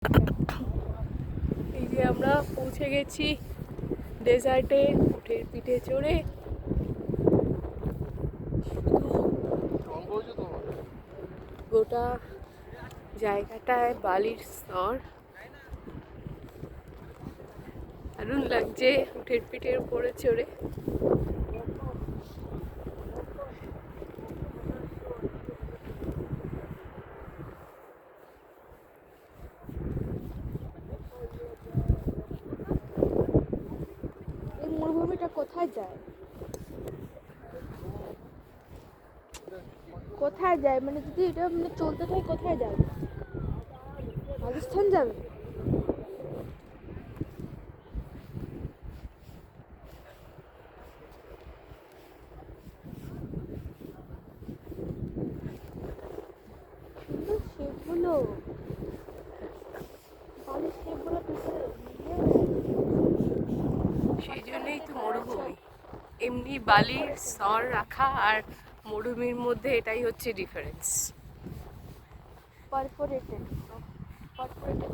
এই যে আমরা পৌঁছে গেছি ডেজার্টে, উটের পিঠে চড়ে। গোটা জায়গাটায় বালির স্তর, দারুণ লাগছে উটের পিঠের উপরে চড়ে। এই মরুভূমিটা কোথায় যায়? কোথায় যায় মানে যদি এটা মানে চলতে থাকে কোথায় যাবে? রাজস্থান যাবে? সুন্দর শেপগুলো, বালির শেপগুলো সেই জন্যই তো মরুভূমি, এমনি বালির স্তর রাখা আর মরুভূমির মধ্যে এটাই হচ্ছে ডিফারেন্স। Perforated perforated